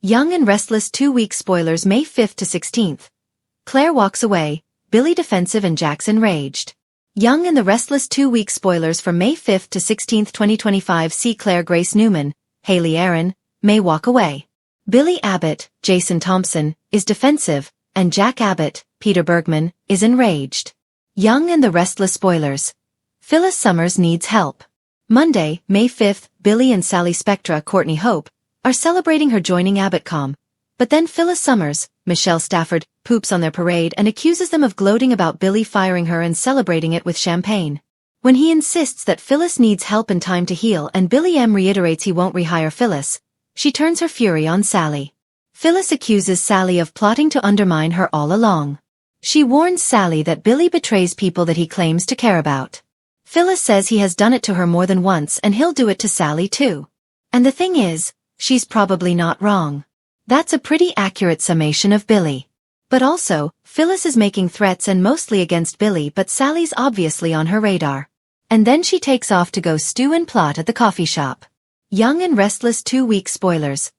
Young and Restless 2-week spoilers May 5th to 16th. Claire walks away, Billy defensive and Jack's enraged. Young and the Restless 2-week spoilers for May 5th to 16th 2025 see Claire Grace Newman, Haley Aaron, may walk away. Billy Abbott, Jason Thompson, is defensive, and Jack Abbott, Peter Bergman, is enraged. Young and the Restless spoilers. Phyllis Summers needs help. Monday, May 5th, Billy and Sally Spectra Courtney Hope are celebrating her joining AbbottCom. But then Phyllis Summers, Michelle Stafford, poops on their parade and accuses them of gloating about Billy firing her and celebrating it with champagne. When he insists that Phyllis needs help and time to heal and Billy M reiterates he won't rehire Phyllis, she turns her fury on Sally. Phyllis accuses Sally of plotting to undermine her all along. She warns Sally that Billy betrays people that he claims to care about. Phyllis says he has done it to her more than once and he'll do it to Sally too. And the thing is, she's probably not wrong. That's a pretty accurate summation of Billy. But also, Phyllis is making threats and mostly against Billy, but Sally's obviously on her radar. And then she takes off to go stew and plot at the coffee shop. Young and Restless 2-week spoilers.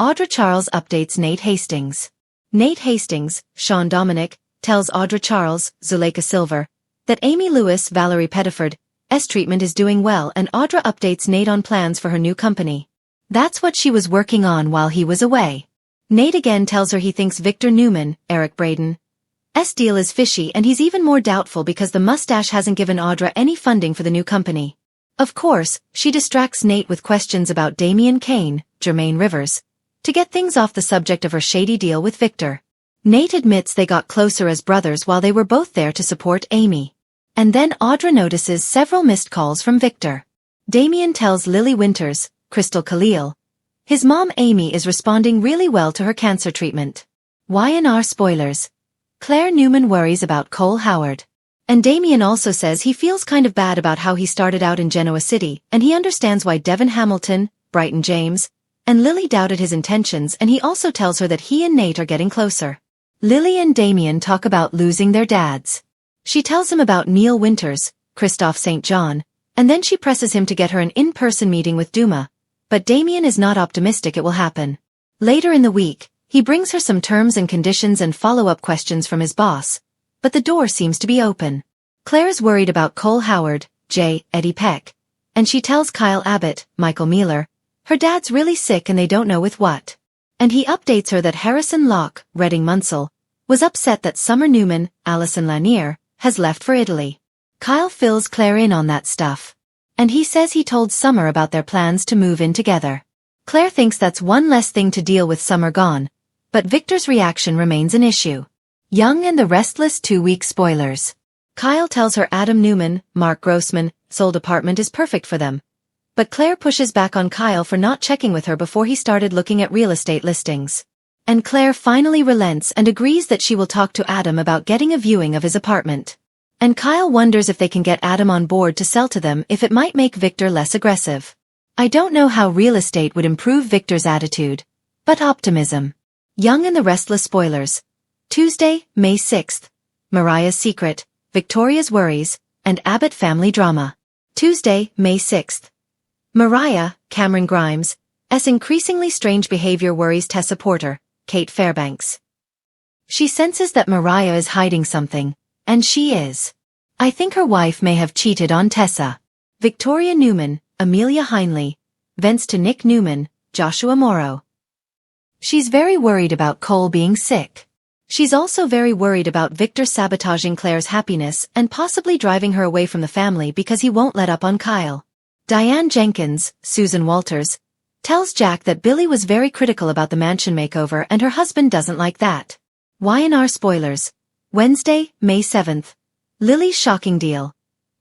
Audra Charles updates Nate Hastings. Nate Hastings, Sean Dominic, tells Audra Charles, Zuleika Silver, that Amy Lewis, Valerie Pettiford's treatment is doing well, and Audra updates Nate on plans for her new company. That's what she was working on while he was away. Nate again tells her he thinks Victor Newman, Eric Braden's deal is fishy, and he's even more doubtful because the mustache hasn't given Audra any funding for the new company. Of course, she distracts Nate with questions about Damian Kane, Jermaine Rivers, to get things off the subject of her shady deal with Victor. Nate admits they got closer as brothers while they were both there to support Amy. And then Audra notices several missed calls from Victor. Damian tells Lily Winters, Crystal Khalil, his mom Amy is responding really well to her cancer treatment. Y&R spoilers. Claire Newman worries about Cole Howard. And Damian also says he feels kind of bad about how he started out in Genoa City, and he understands why Devin Hamilton, Brighton James, and Lily doubted his intentions, and he also tells her that he and Nate are getting closer. Lily and Damian talk about losing their dads. She tells him about Neil Winters, Christophe St. John, and then she presses him to get her an in-person meeting with Duma. But Damian is not optimistic it will happen. Later in the week, he brings her some terms and conditions and follow-up questions from his boss, but the door seems to be open. Claire's worried about Cole Howard, Eddie Peck, and she tells Kyle Abbott, Michael Mealer, her dad's really sick and they don't know with what. And he updates her that Harrison Locke, Redding Munsell, was upset that Summer Newman, Alison Lanier, has left for Italy. Kyle fills Claire in on that stuff. And he says he told Summer about their plans to move in together. Claire thinks that's one less thing to deal with Summer gone, but Victor's reaction remains an issue. Young and the Restless 2-week spoilers. Kyle tells her Adam Newman, Mark Grossman, sold apartment is perfect for them. But Claire pushes back on Kyle for not checking with her before he started looking at real estate listings. And Claire finally relents and agrees that she will talk to Adam about getting a viewing of his apartment. And Kyle wonders if they can get Adam on board to sell to them if it might make Victor less aggressive. I don't know how real estate would improve Victor's attitude, but optimism. Young and the Restless spoilers. Tuesday, May 6th. Mariah's Secret, Victoria's Worries, and Abbott Family Drama. Tuesday, May 6th. Mariah, Cameron Grimes' increasingly strange behavior worries Tessa Porter, Kate Fairbanks. She senses that Mariah is hiding something. And she is. I think her wife may have cheated on Tessa. Victoria Newman, Amelia Heinley, vents to Nick Newman, Joshua Morrow. She's very worried about Cole being sick. She's also very worried about Victor sabotaging Claire's happiness and possibly driving her away from the family because he won't let up on Kyle. Diane Jenkins, Susan Walters, tells Jack that Billy was very critical about the mansion makeover and her husband doesn't like that. Y&R spoilers. Wednesday, May 7th. Lily's shocking deal.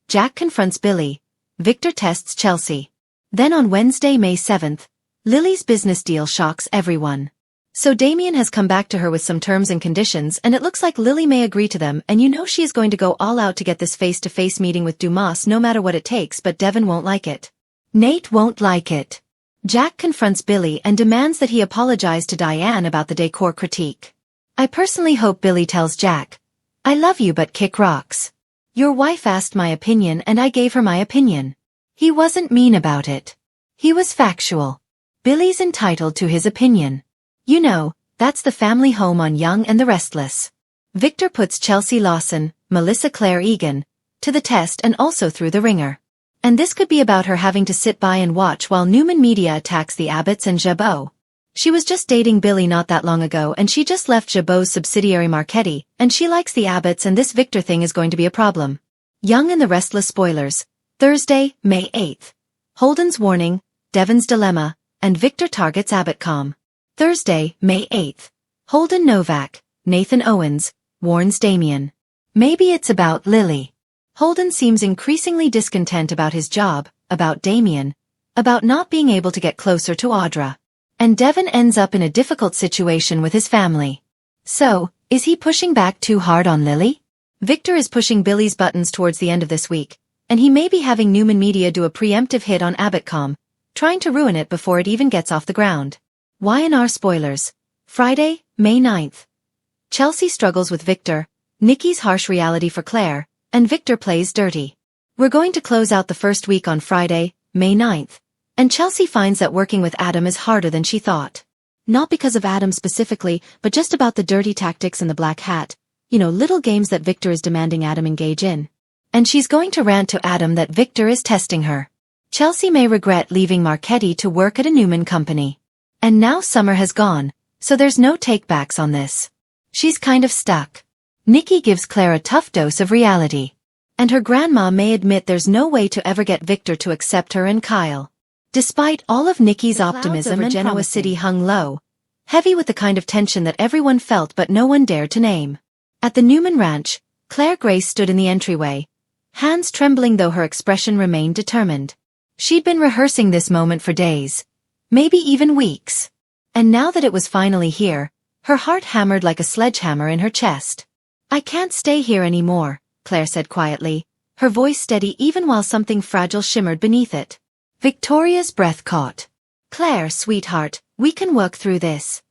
Jack confronts Billy. Victor tests Chelsea. Then on Wednesday, May 7th, Lily's business deal shocks everyone. So Damian has come back to her with some terms and conditions, and it looks like Lily may agree to them, and you know she is going to go all out to get this face-to-face meeting with Dumas no matter what it takes, but Devin won't like it. Nate won't like it. Jack confronts Billy and demands that he apologize to Diane about the decor critique. I personally hope Billy tells Jack, I love you but kick rocks. Your wife asked my opinion and I gave her my opinion. He wasn't mean about it. He was factual. Billy's entitled to his opinion. You know, that's the family home on Young and the Restless. Victor puts Chelsea Lawson, Melissa Claire Egan, to the test and also through the ringer. And this could be about her having to sit by and watch while Newman Media attacks the Abbotts and Jabot. She was just dating Billy not that long ago and she just left Jabot's subsidiary Marchetti, and she likes the Abbotts and this Victor thing is going to be a problem. Young and the Restless spoilers. Thursday, May 8th. Holden's warning, Devon's dilemma, and Victor targets Abbott. Thursday, May 8th. Holden Novak, Nathan Owens, warns Damien. Maybe it's about Lily. Holden seems increasingly discontent about his job, about Damien, about not being able to get closer to Audra. And Devon ends up in a difficult situation with his family. So, is he pushing back too hard on Lily? Victor is pushing Billy's buttons towards the end of this week, and he may be having Newman Media do a preemptive hit on Abbott.com, trying to ruin it before it even gets off the ground. Y&R spoilers. Friday, May 9th. Chelsea struggles with Victor, Nikki's harsh reality for Claire, and Victor plays dirty. We're going to close out the first week on Friday, May 9th. And Chelsea finds that working with Adam is harder than she thought. Not because of Adam specifically, but just about the dirty tactics and the black hat, little games that Victor is demanding Adam engage in. And she's going to rant to Adam that Victor is testing her. Chelsea may regret leaving Marchetti to work at a Newman company. And now summer has gone, so there's no takebacks on this. She's kind of stuck. Nikki gives Claire a tough dose of reality. And her grandma may admit there's no way to ever get Victor to accept her and Kyle. Despite all of Nikki's optimism, Genoa City hung low, heavy with the kind of tension that everyone felt but no one dared to name. At the Newman Ranch, Claire Grace stood in the entryway, hands trembling though her expression remained determined. She'd been rehearsing this moment for days, maybe even weeks. And now that it was finally here, her heart hammered like a sledgehammer in her chest. "I can't stay here anymore," Claire said quietly, her voice steady even while something fragile shimmered beneath it. Victoria's breath caught. "Claire, sweetheart, we can work through this."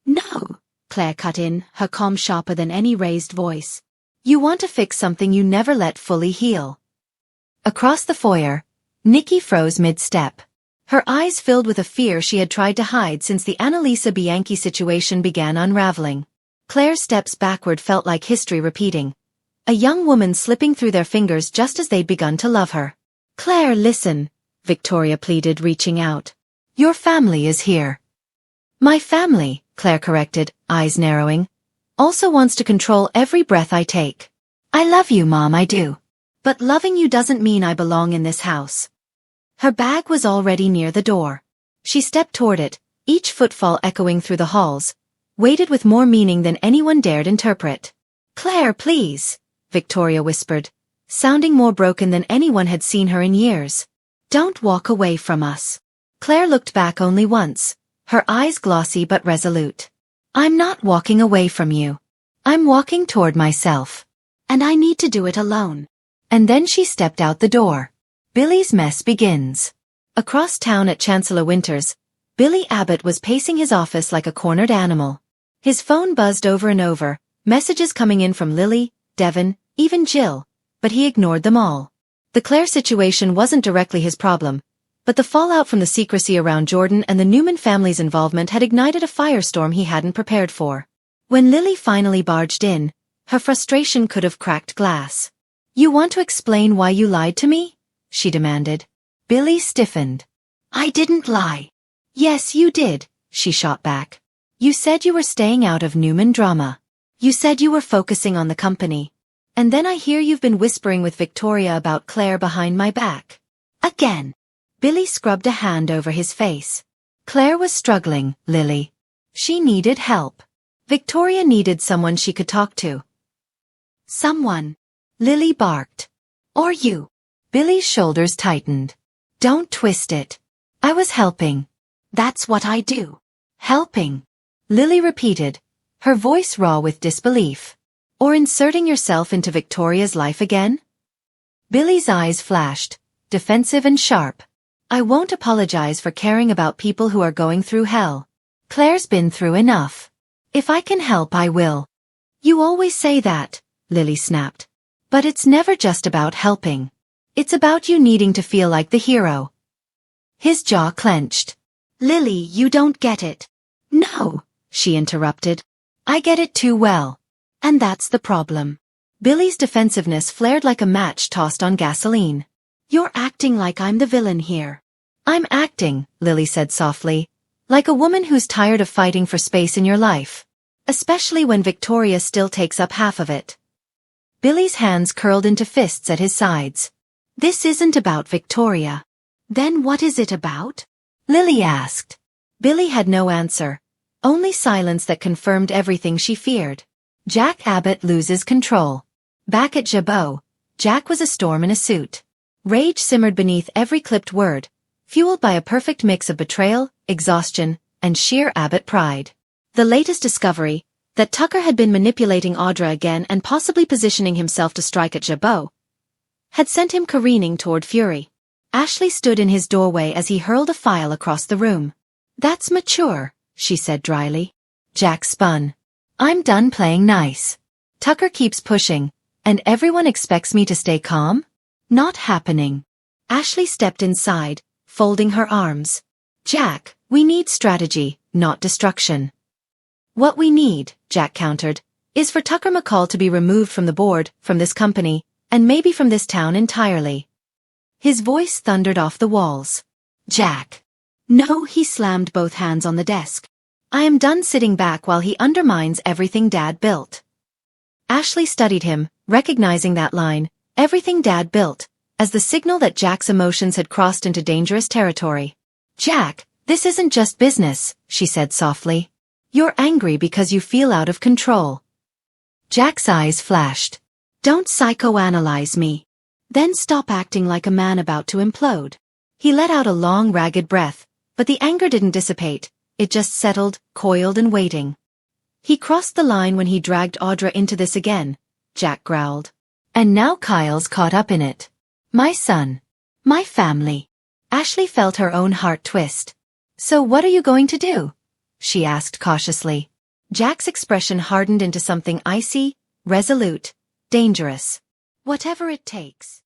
"No," Claire cut in, her calm sharper than any raised voice. "You want to fix something you never let fully heal." Across the foyer, Nikki froze mid-step. Her eyes filled with a fear she had tried to hide since the Annalisa Bianchi situation began unraveling. Claire's steps backward felt like history repeating. A young woman slipping through their fingers just as they'd begun to love her. "Claire, listen," Victoria pleaded, reaching out. "Your family is here." "My family," Claire corrected, eyes narrowing, "also wants to control every breath I take. I love you, Mom, I do. But loving you doesn't mean I belong in this house." Her bag was already near the door. She stepped toward it, each footfall echoing through the halls, weighted with more meaning than anyone dared interpret. "Claire, please," Victoria whispered, sounding more broken than anyone had seen her in years. "Don't walk away from us." Claire looked back only once, her eyes glossy but resolute. "I'm not walking away from you. I'm walking toward myself. And I need to do it alone." And then she stepped out the door. Billy's mess begins. Across town at Chancellor Winters, Billy Abbott was pacing his office like a cornered animal. His phone buzzed over and over, messages coming in from Lily, Devon, even Jill, but he ignored them all. The Claire situation wasn't directly his problem, but the fallout from the secrecy around Jordan and the Newman family's involvement had ignited a firestorm he hadn't prepared for. When Lily finally barged in, her frustration could have cracked glass. "You want to explain why you lied to me?" she demanded. Billy stiffened. "I didn't lie." "Yes, you did," she shot back. "You said you were staying out of Newman drama. You said you were focusing on the company. And then I hear you've been whispering with Victoria about Claire behind my back." "Again." Billy scrubbed a hand over his face. "Claire was struggling, Lily. She needed help. Victoria needed someone she could talk to." "Someone," Lily barked. "Or you." Billy's shoulders tightened. "Don't twist it. I was helping." "That's what I do." "Helping," Lily repeated, her voice raw with disbelief. "Or inserting yourself into Victoria's life again?" Billy's eyes flashed, defensive and sharp. "I won't apologize for caring about people who are going through hell. Claire's been through enough. If I can help, I will." "You always say that," Lily snapped. "But it's never just about helping. It's about you needing to feel like the hero." His jaw clenched. "Lily, you don't get it." "No," she interrupted. I get it too well. And that's the problem. Billy's defensiveness flared like a match tossed on gasoline. You're acting like I'm the villain here. I'm acting, Lily said softly, like a woman who's tired of fighting for space in your life. Especially when Victoria still takes up half of it. Billy's hands curled into fists at his sides. This isn't about Victoria. Then what is it about? Lily asked. Billy had no answer. Only silence that confirmed everything she feared. Jack Abbott loses control. Back at Jabot, Jack was a storm in a suit. Rage simmered beneath every clipped word, fueled by a perfect mix of betrayal, exhaustion, and sheer Abbott pride. The latest discovery, that Tucker had been manipulating Audra again and possibly positioning himself to strike at Jabot, had sent him careening toward fury. Ashley stood in his doorway as he hurled a file across the room. That's mature, she said dryly. Jack spun. I'm done playing nice. Tucker keeps pushing, and everyone expects me to stay calm? Not happening. Ashley stepped inside, folding her arms. Jack, we need strategy, not destruction. What we need, Jack countered, is for Tucker McCall to be removed from the board, from this company, and maybe from this town entirely. His voice thundered off the walls. Jack. No, he slammed both hands on the desk. I am done sitting back while he undermines everything Dad built. Ashley studied him, recognizing that line, everything Dad built, as the signal that Jack's emotions had crossed into dangerous territory. Jack, this isn't just business, she said softly. You're angry because you feel out of control. Jack's eyes flashed. Don't psychoanalyze me. Then stop acting like a man about to implode. He let out a long, ragged breath, but the anger didn't dissipate, it just settled, coiled and waiting. He crossed the line when he dragged Audra into this again, Jack growled. And now Kyle's caught up in it. My son. My family. Ashley felt her own heart twist. So what are you going to do? She asked cautiously. Jack's expression hardened into something icy, resolute, dangerous. Whatever it takes.